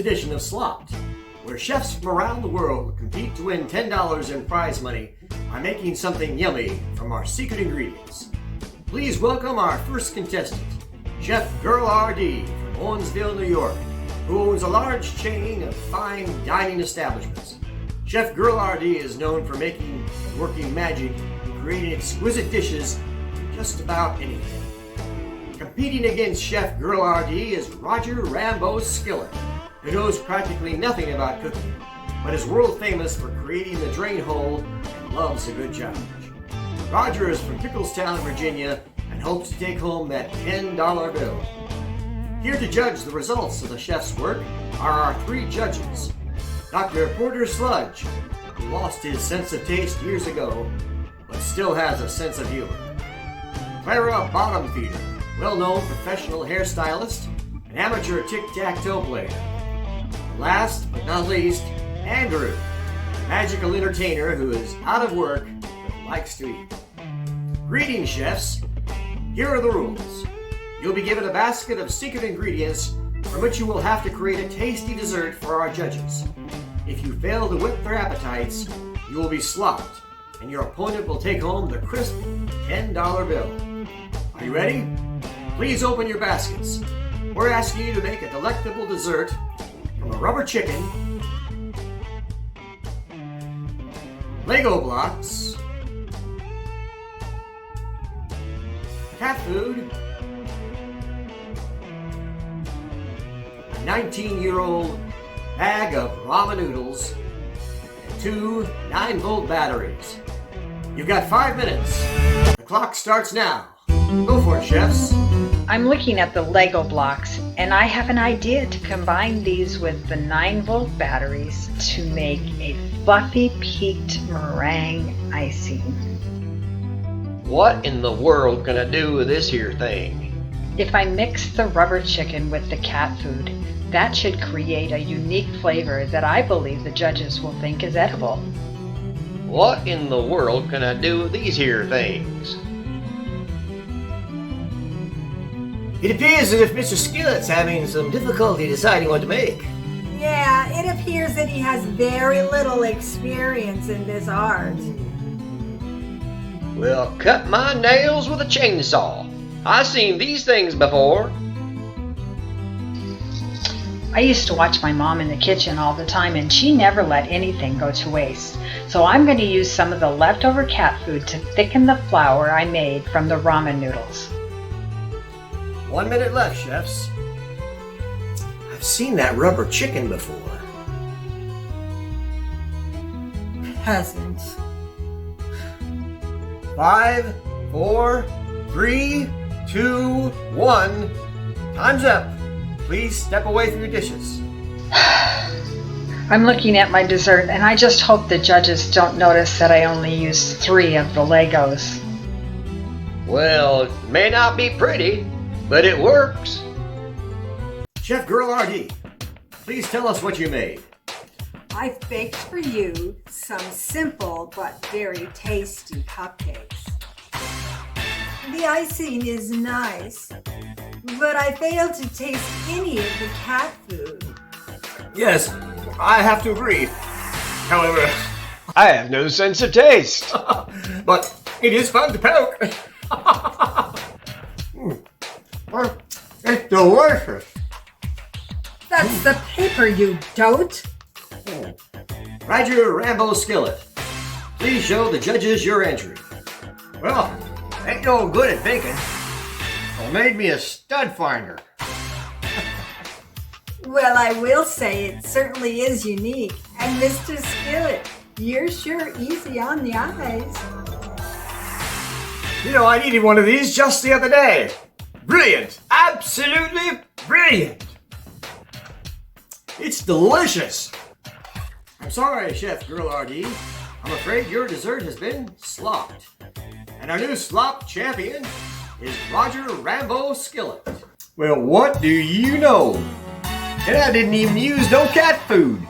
edition of Slopped, where chefs from around the world compete to win $10 in prize money by making something yummy from our secret ingredients. Please welcome our first contestant, Chef Girl R.D. from Owensville, New York, who owns a large chain of fine dining establishments. Chef Girl R.D. is known for making and working magic and creating exquisite dishes from just about anything. Competing against Chef Girl R.D. is Roger Rambo Skillet, who knows practically nothing about cooking, but is world famous for creating the drain hole and loves a good challenge. Roger is from Picklestown, Virginia, and hopes to take home that $10 bill. Here to judge the results of the chef's work are our three judges. Dr. Porter Sludge, who lost his sense of taste years ago, but still has a sense of humor. Clara Bottom Feeder, well-known professional hairstylist and amateur tic-tac-toe player. Last but not least, Andrew, a magical entertainer who is out of work but likes to eat. Greetings, chefs. Here are the rules. You'll be given a basket of secret ingredients from which you will have to create a tasty dessert for our judges. If you fail to whet their appetites, you will be slopped, and your opponent will take home the crisp $10 bill. Are you ready? Please open your baskets. We're asking you to make a delectable dessert from a rubber chicken, Lego blocks, cat food, a 19-year-old bag of ramen noodles, and two 9-volt batteries. You've got 5 minutes. The clock starts now. Go for it, chefs. I'm looking at the Lego blocks, and I have an idea to combine these with the 9-volt batteries to make a fluffy peaked meringue icing. What in the world can I do with this here thing? If I mix the rubber chicken with the cat food, that should create a unique flavor that I believe the judges will think is edible. What in the world can I do with these here things? It appears as if Mr. Skillet's having some difficulty deciding what to make. Yeah, it appears that he has very little experience in this art. Well, cut my nails with a chainsaw. I've seen these things before. I used to watch my mom in the kitchen all the time, and she never let anything go to waste. So I'm going to use some of the leftover cat food to thicken the flour I made from the ramen noodles. 1 minute left, chefs. I've seen that rubber chicken before. Peasants. 5, 4, 3, 2, 1. Time's up. Please step away from your dishes. I'm looking at my dessert, and I just hope the judges don't notice that I only used 3 of the Legos. Well, it may not be pretty, but it works. Chef Girl R.D., please tell us what you made. I've baked for you some simple but very tasty cupcakes. The icing is nice, but I failed to taste any of the cat food. Yes, I have to agree. However, I have no sense of taste. but it is fun to poke. It's delicious. That's the paper, you dote. Roger Rambo Skillet, please show the judges your entry. Well, ain't no good at baking. It made me a stud finder. Well, I will say it certainly is unique. And Mr. Skillet, you're sure easy on the eyes. You know, I needed one of these just the other day. Brilliant. Absolutely brilliant. It's delicious. I'm sorry, Chef Girl R.D. I'm afraid your dessert has been slopped. And our new slop champion is Roger Rambo Skillet. Well, what do you know? And I didn't even use no cat food.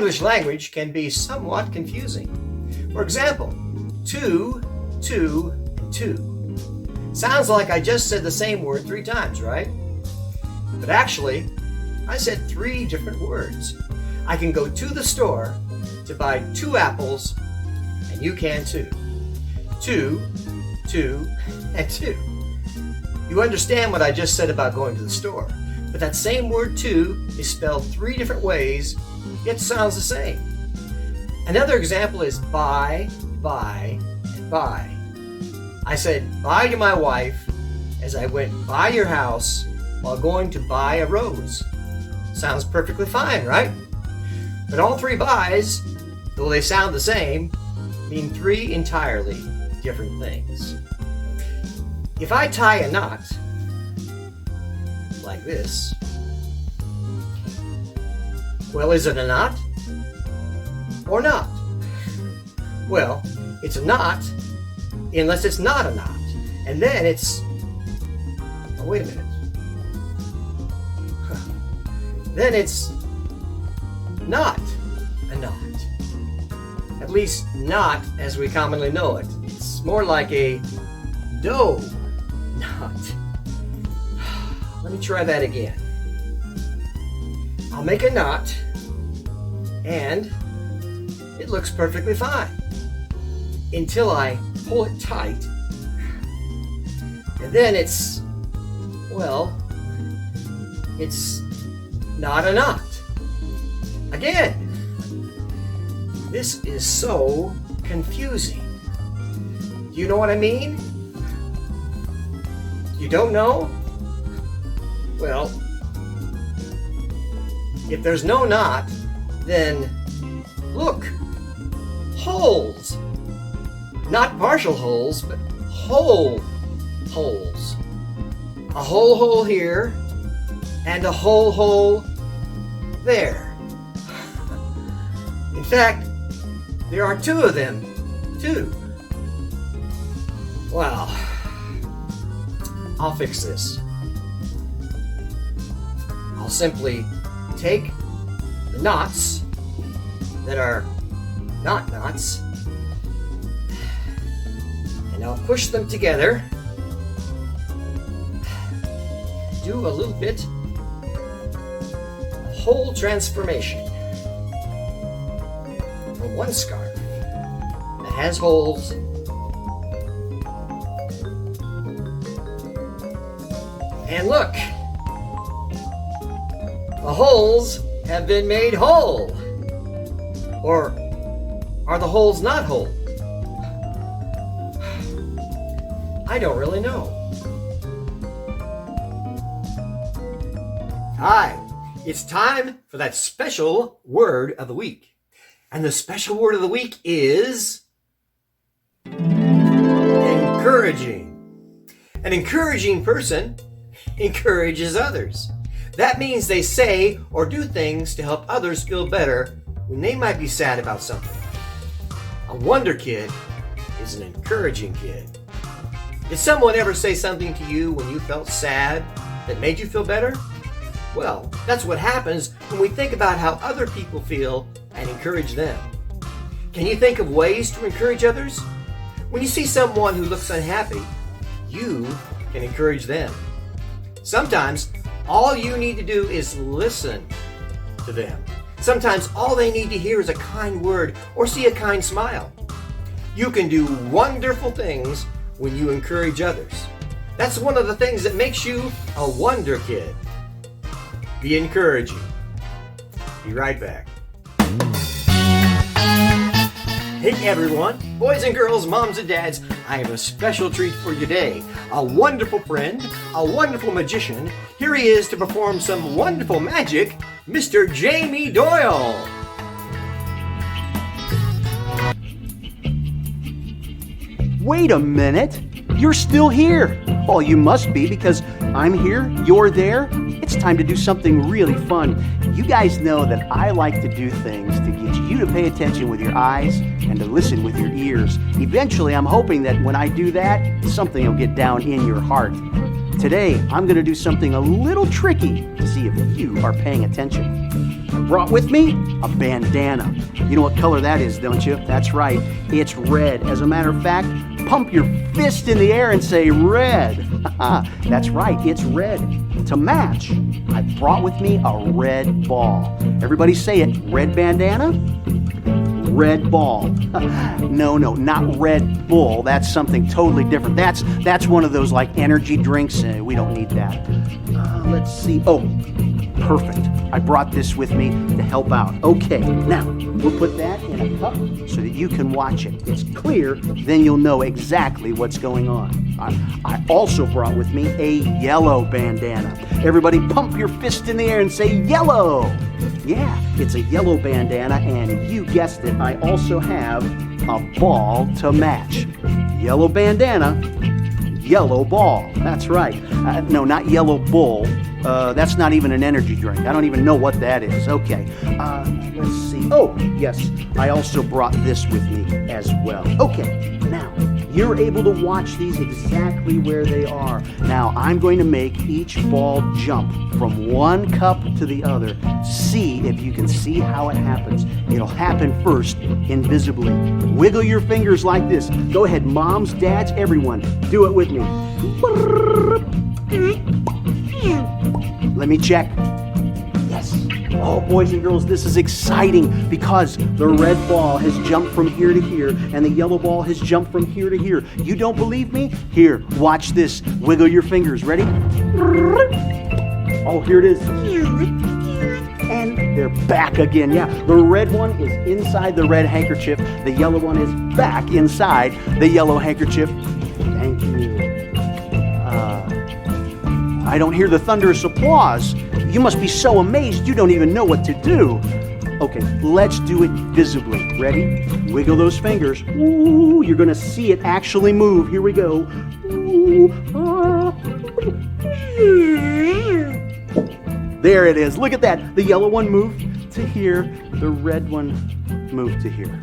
English language can be somewhat confusing. For example, two, and two. Sounds like I just said the same word 3 times, right? But actually, I said 3 different words. I can go to the store to buy 2 apples, and you can too. 2, and 2. You understand what I just said about going to the store, but that same word 2 is spelled 3 different ways, yet sounds the same. Another example is buy, and buy. I said bye to my wife as I went by your house while going to buy a rose. Sounds perfectly fine, right? But all 3 buys, though they sound the same, mean 3 entirely different things. If I tie a knot like this, well, is it a knot or not? Well, it's a knot unless it's not a knot. And then it's, oh, wait a minute. Then it's not a knot. At least not as we commonly know it. It's more like a dough knot. Let me try that again. I'll make a knot, and it looks perfectly fine until I pull it tight. And then it's, well, it's not a knot. Again, this is so confusing. Do you know what I mean? You don't know? Well, if there's no knot, then look, holes. Not partial holes, but whole holes. A whole hole here and a whole hole there. In fact, there are 2 of them, too. Well, I'll fix this. I'll simply take the knots that are not knots, and I'll push them together. Do a little bit of hole transformation for one scarf that has holes. And look, the holes have been made whole. Or are the holes not whole? I don't really know. Hi, it's time for that special word of the week. And the special word of the week is encouraging. An encouraging person encourages others. That means they say or do things to help others feel better when they might be sad about something. A wonder kid is an encouraging kid. Did someone ever say something to you when you felt sad that made you feel better? Well, that's what happens when we think about how other people feel and encourage them. Can you think of ways to encourage others? When you see someone who looks unhappy, you can encourage them. Sometimes all you need to do is listen to them. Sometimes all they need to hear is a kind word or see a kind smile. You can do wonderful things when you encourage others. That's one of the things that makes you a wonder kid. Be encouraging. Be right back. Hey everyone, boys and girls, moms and dads, I have a special treat for you today. A wonderful friend, a wonderful magician. Here he is to perform some wonderful magic, Mr. Jamie Doyle. Wait a minute, you're still here. Well, you must be because I'm here, you're there. It's time to do something really fun. You guys know that I like to do things to get you to pay attention with your eyes and to listen with your ears. Eventually, I'm hoping that when I do that, something will get down in your heart. Today, I'm going to do something a little tricky to see if you are paying attention. I brought with me a bandana. You know what color that is, don't you? That's right, it's red. As a matter of fact, pump your fist in the air and say red. That's right, it's red. To match, I brought with me a red ball. Everybody say it, red bandana, red ball. No, not Red Bull. That's something totally different. That's one of those like energy drinks. We don't need that. Let's see. Oh, perfect. I brought this with me to help out. Okay, now we'll put that in a cup so that you can watch it. It's clear, then you'll know exactly what's going on. I also brought with me a yellow bandana. Everybody pump your fist in the air and say yellow. Yeah, it's a yellow bandana, and you guessed it, I also have a ball to match. Yellow bandana, yellow ball. That's right. No, not Yellow Bull. That's not even an energy drink. I don't even know what that is. Okay, let's see. Oh, yes, I also brought this with me as well. Okay, now, you're able to watch these exactly where they are. Now, I'm going to make each ball jump from one cup to the other. See if you can see how it happens. It'll happen first, invisibly. Wiggle your fingers like this. Go ahead, moms, dads, everyone. Do it with me. Let me check. Yes. Oh, boys and girls, this is exciting because the red ball has jumped from here to here and the yellow ball has jumped from here to here. You don't believe me? Here, watch this. Wiggle your fingers. Ready? Oh, here it is. And they're back again. Yeah, the red one is inside the red handkerchief. The yellow one is back inside the yellow handkerchief. Thank you. I don't hear the thunderous applause. You must be so amazed you don't even know what to do. Okay, let's do it visibly. Ready? Wiggle those fingers. Ooh, you're gonna see it actually move. Here we go. There it is. Look at that. The yellow one moved to here. The red one moved to here.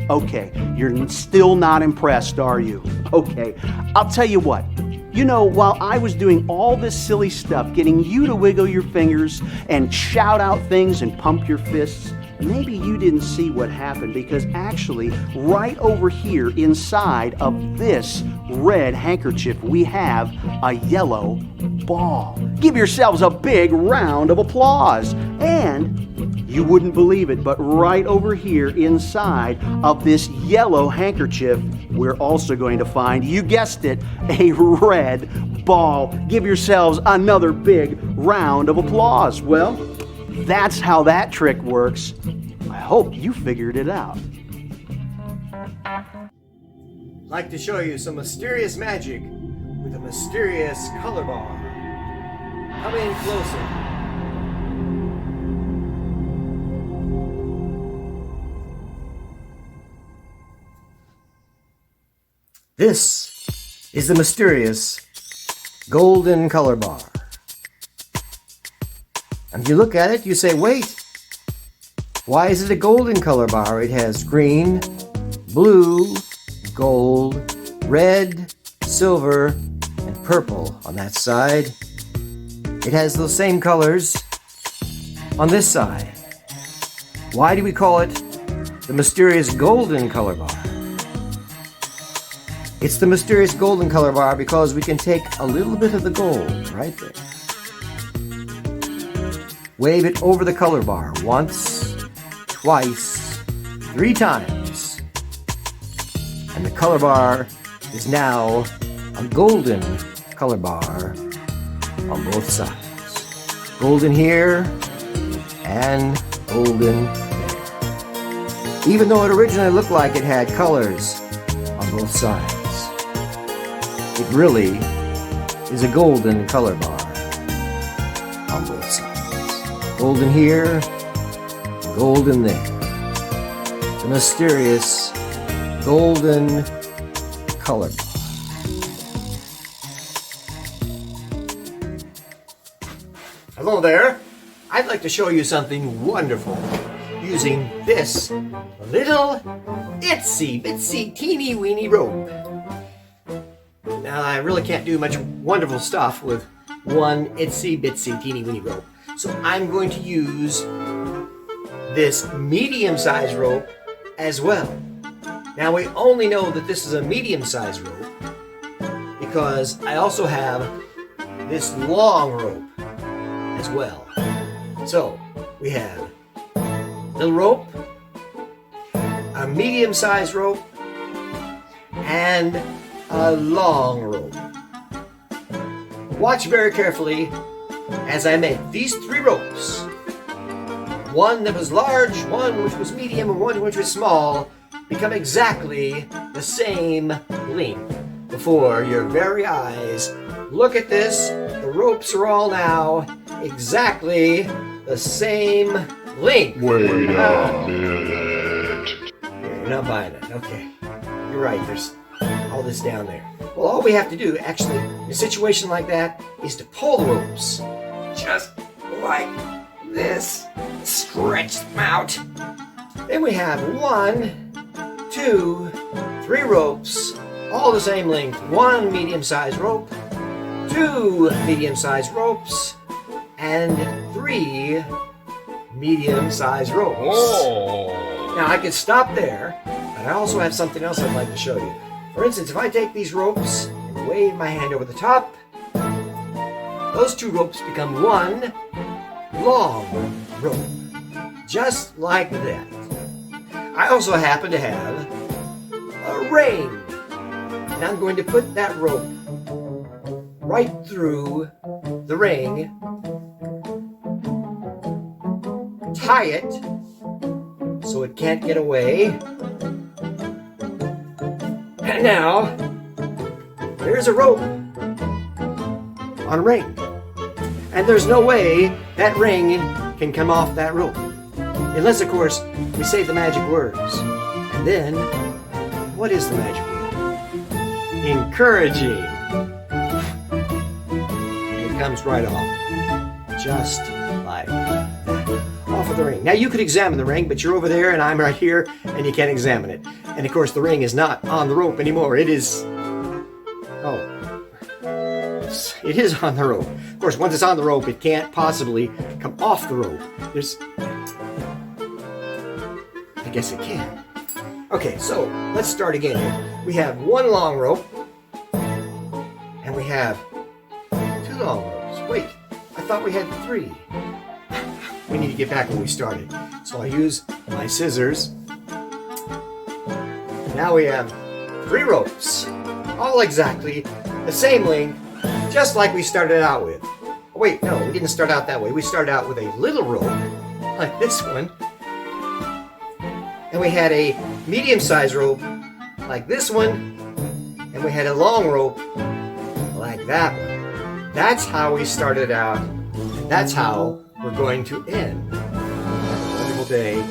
Okay, you're still not impressed, are you? Okay, I'll tell you what. You know, while I was doing all this silly stuff, getting you to wiggle your fingers and shout out things and pump your fists, maybe you didn't see what happened because actually right over here inside of this red handkerchief, we have a yellow ball. Give yourselves a big round of applause. And you wouldn't believe it, but right over here inside of this yellow handkerchief, we're also going to find, you guessed it, a red ball. Give yourselves another big round of applause. Well, that's how that trick works. I hope you figured it out. I'd like to show you some mysterious magic with a mysterious color bar. Come in closer. This is the mysterious golden color bar. And you look at it, you say, wait, why is it a golden color bar? It has green, blue, gold, red, silver, and purple on that side. It has those same colors on this side. Why do we call it the mysterious golden color bar? It's the mysterious golden color bar because we can take a little bit of the gold right there. Wave it over the color bar once, twice, 3 times. And the color bar is now a golden color bar on both sides. Golden here and golden there. Even though it originally looked like it had colors on both sides. It really is a golden color bar on both sides. Golden here, golden there. The mysterious golden color bar. Hello there. I'd like to show you something wonderful using this little itsy bitsy teeny weeny rope. Now I really can't do much wonderful stuff with one itsy bitsy teeny weeny rope. So I'm going to use this medium-sized rope as well. Now we only know that this is a medium-sized rope because I also have this long rope as well. So we have little rope, a medium-sized rope, and a long rope. Watch very carefully as I make these 3 ropes. One that was large, one which was medium, and one which was small, become exactly the same length before your very eyes. Look at this. The ropes are all now exactly the same length. Wait a minute. You're not buying it. Okay. You're right. There's all this down there. Well, all we have to do, actually, in a situation like that, is to pull the ropes. Just like this. Stretch them out. Then we have 1, 2, 3 ropes, all the same length. 1 medium-sized rope, 2 medium-sized ropes, and 3 medium-sized ropes. Oh. Now I could stop there, but I also have something else I'd like to show you. For instance, if I take these ropes and wave my hand over the top, those 2 ropes become 1 long rope, just like that. I also happen to have a ring, and I'm going to put that rope right through the ring, tie it so it can't get away, and now there's a rope on a ring, and there's no way that ring can come off that rope, unless of course we say the magic words. And then, what is the magic word? Encouraging. And it comes right off, just like that, off of the ring. Now you could examine the ring, but you're over there and I'm right here, and you can't examine it. And of course the ring is not on the rope anymore. It is, it is on the rope. Of course, once it's on the rope, it can't possibly come off the rope. I guess it can. Okay, so let's start again here. We have 1 long rope, and we have 2 long ropes. Wait, I thought we had 3. We need to get back where we started. So I use my scissors. Now we have 3 ropes, all exactly the same length, just like we started out with. Oh, wait, no, we didn't start out that way. We started out with a little rope, like this one. And we had a medium-sized rope, like this one. And we had a long rope, like that one. That's how we started out. And that's how we're going to end. Have a wonderful day.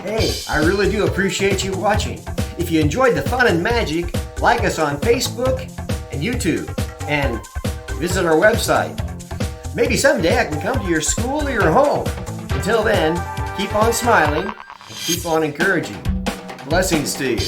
Hey, I really do appreciate you watching. If you enjoyed the fun and magic, like us on Facebook and YouTube, and visit our website. Maybe someday I can come to your school or your home. Until then, keep on smiling and keep on encouraging. Blessings to you.